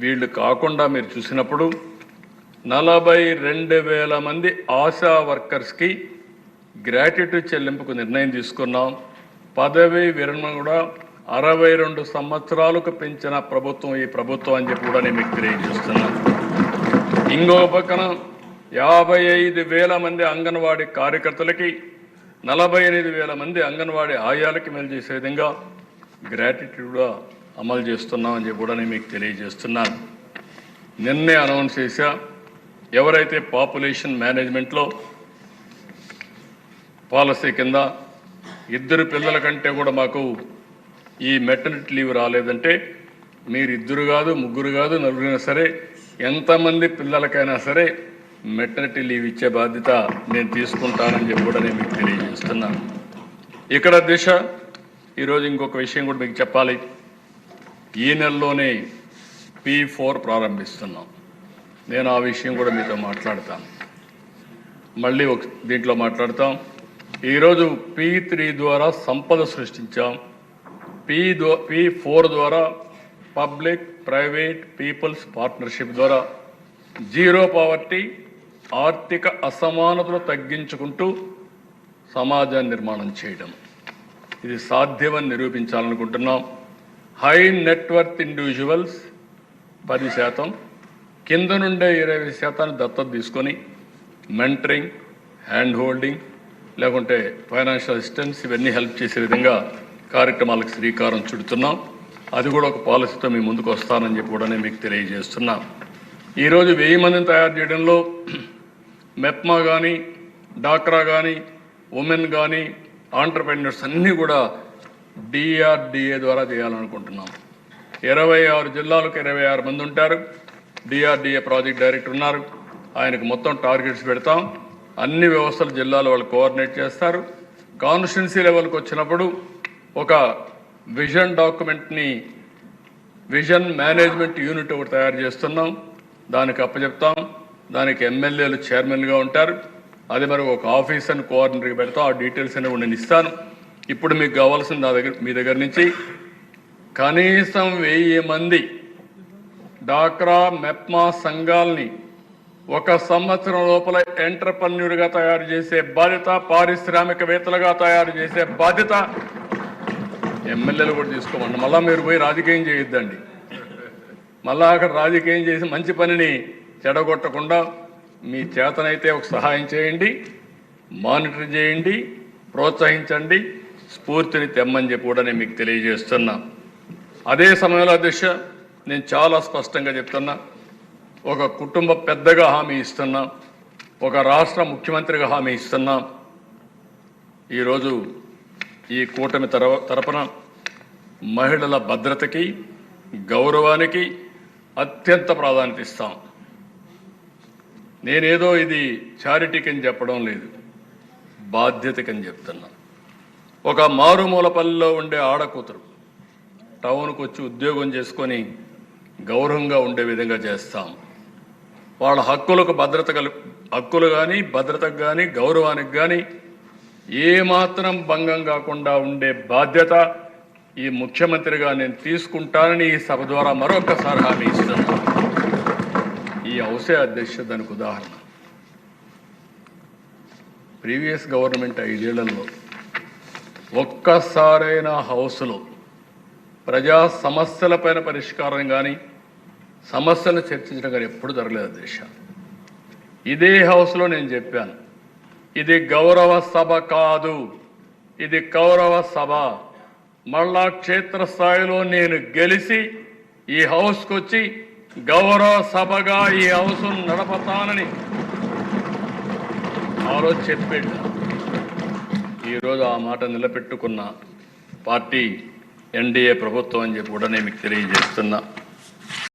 వీళ్ళు కాకుండా మీరు చూసినప్పుడు 42,000 మంది ఆశా వర్కర్స్కి గ్రాట్యుటీ చెల్లింపుకు నిర్ణయం తీసుకున్నాం. పదవి విరమణ కూడా 62 సంవత్సరాలకు పెంచిన ప్రభుత్వం ఈ ప్రభుత్వం అని చెప్పి కూడా నేను మీకు తెలియజేస్తున్నాను. ఇంకో పక్కన 55,000 మంది అంగన్వాడీ కార్యకర్తలకి 48,000 మంది అంగన్వాడీ ఆయాలకి మేలు చేసే విధంగా గ్రాట్యుటీ కూడా అమలు చేస్తున్నామని చెప్పి కూడా నేను మీకు తెలియజేస్తున్నాను. నిన్నే అనౌన్స్ చేశా, ఎవరైతే పాపులేషన్ మేనేజ్మెంట్లో పాలసీ కింద 2 పిల్లల కంటే కూడా మాకు ఈ మెటర్నిటీ లీవ్ రాలేదంటే మీరు 2 కాదు 3 కాదు 4 సరే ఎంతమంది పిల్లలకైనా సరే మెటర్నిటీ లీవ్ ఇచ్చే బాధ్యత నేను తీసుకుంటానని చెప్పి కూడా నేను మీకు తెలియజేస్తున్నాను. ఇక్కడ దిశ ఈరోజు ఇంకొక విషయం కూడా మీకు చెప్పాలి. ఈ నెలలోనే P4 ప్రారంభిస్తున్నాం. నేను ఆ విషయం కూడా మీతో మాట్లాడతాను, మళ్ళీ దీంట్లో మాట్లాడతాం. ఈరోజు P3 ద్వారా సంపద సృష్టించాం. P4 ద్వారా పబ్లిక్ ప్రైవేట్ పీపుల్స్ పార్ట్నర్షిప్ ద్వారా జీరో పావర్టీ, ఆర్థిక అసమానతలు తగ్గించుకుంటూ సమాజాన్ని నిర్మాణం చేయడం, ఇది సాధ్యమని నిరూపించాలనుకుంటున్నాం. హై నెట్వర్త్ ఇండివిజువల్స్ 10%, కింద నుండే 20% దత్తత తీసుకొని మెంటరింగ్, హ్యాండ్ హోల్డింగ్ లేకుంటే ఫైనాన్షియల్ అసిస్టెన్స్ ఇవన్నీ హెల్ప్ చేసే విధంగా కార్యక్రమాలకు శ్రీకారం చుడుతున్నాం. అది కూడా ఒక పాలసీతో మీ ముందుకు వస్తానని చెప్పి కూడా నేను మీకు తెలియజేస్తున్నా. ఈరోజు 1000 మందిని తయారు చేయడంలో మెప్మా కానీ, డాక్రా కానీ, ఉమెన్ కానీ, ఆంటర్ప్రెన్యూర్స్ అన్నీ కూడా DRDA ద్వారా చేయాలనుకుంటున్నాం. 26 జిల్లాలకు 26 మంది ఉంటారు. DRDA ప్రాజెక్ట్ డైరెక్టర్ ఉన్నారు. ఆయనకు మొత్తం టార్గెట్స్ పెడతాం. అన్ని వ్యవస్థలు జిల్లాలో వాళ్ళు కోఆర్డినేట్ చేస్తారు. కాన్స్టిట్యున్సీ లెవెల్కి వచ్చినప్పుడు ఒక విజన్ డాక్యుమెంట్ని, విజన్ మేనేజ్మెంట్ యూనిట్ ఒకటి తయారు చేస్తున్నాం. దానికి అప్పచెప్తాం. దానికి ఎమ్మెల్యేలు చైర్మన్గా ఉంటారు. అది మరి ఒక ఆఫీసర్ని కోఆర్డినేటర్గా పెడతాం. ఆ డీటెయిల్స్ అనేవి నేను ఇస్తాను. ఇప్పుడు మీకు కావాల్సింది మీ దగ్గర నుంచి కనీసం 1000 మంది డాక్రా మెప్మా సంఘాలని 1 సంవత్సరం లోపల ఎంటర్‌ప్రెన్యూర్గా తయారు చేసే బాధ్యత, పారిశ్రామికవేత్తలుగా తయారు చేసే బాధ్యత ఎమ్మెల్యేలు కూడా తీసుకోమండి. మళ్ళీ మీరు పోయి రాజకీయం చేయొద్దండి. మళ్ళా అక్కడ రాజకీయం చేసి మంచి పనిని చెడగొట్టకుండా మీ చేతనైతే ఒక సహాయం చేయండి, మానిటర్ చేయండి, ప్రోత్సహించండి, స్ఫూర్తిని తెమ్మని చెప్పి కూడా నేను మీకు తెలియజేస్తున్నా. అదే సమయంలో అధ్యక్ష, నేను చాలా స్పష్టంగా చెప్తున్నా, ఒక కుటుంబ పెద్దగా హామీ ఇస్తున్నా, ఒక రాష్ట్ర ముఖ్యమంత్రిగా హామీ ఇస్తున్నా. ఈరోజు ఈ కూటమి తరపున మహిళల భద్రతకి, గౌరవానికి అత్యంత ప్రాధాన్యత ఇస్తాం. నేనేదో ఇది చారిటీకని చెప్పడం లేదు, బాధ్యతకని చెప్తున్నా. ఒక మారుమూల పల్లెలో ఉండే ఆడకూతురు టౌన్కు వచ్చి ఉద్యోగం చేసుకొని గౌరవంగా ఉండే విధంగా చేస్తాం. వాళ్ళ హక్కులకు హక్కులు కానీ, భద్రతకు కానీ, గౌరవానికి కానీ ఏమాత్రం భంగం కాకుండా ఉండే బాధ్యత ఈ ముఖ్యమంత్రిగా నేను తీసుకుంటానని ఈ సభ ద్వారా మరొకసారి హామీ ఇస్తున్నాను. ఈ హౌసే అధ్యక్ష దానికి ఉదాహరణ. ప్రీవియస్ గవర్నమెంట్ 5 ఏళ్లలో ఒక్కసారైనా హౌస్లో ప్రజా సమస్యలపైన పరిష్కారం కానీ, సమస్యలను చర్చించడం కానీ ఎప్పుడు జరగలేదు అధ్యక్ష. ఇదే హౌస్లో నేను చెప్పాను, ఇది గౌరవ సభ కాదు, ఇది కౌరవ సభ. మళ్ళా క్షేత్రస్థాయిలో నేను గెలిచి ఈ హౌస్కి వచ్చి గౌరవ సభగా ఈ హౌస్ నడపతానని ఆలోచన చెప్పాడు. ఈరోజు ఆ మాట నిలబెట్టుకున్న పార్టీ NDA ప్రభుత్వం అని చెప్పి కూడా నేను మీకు తెలియజేస్తున్నా.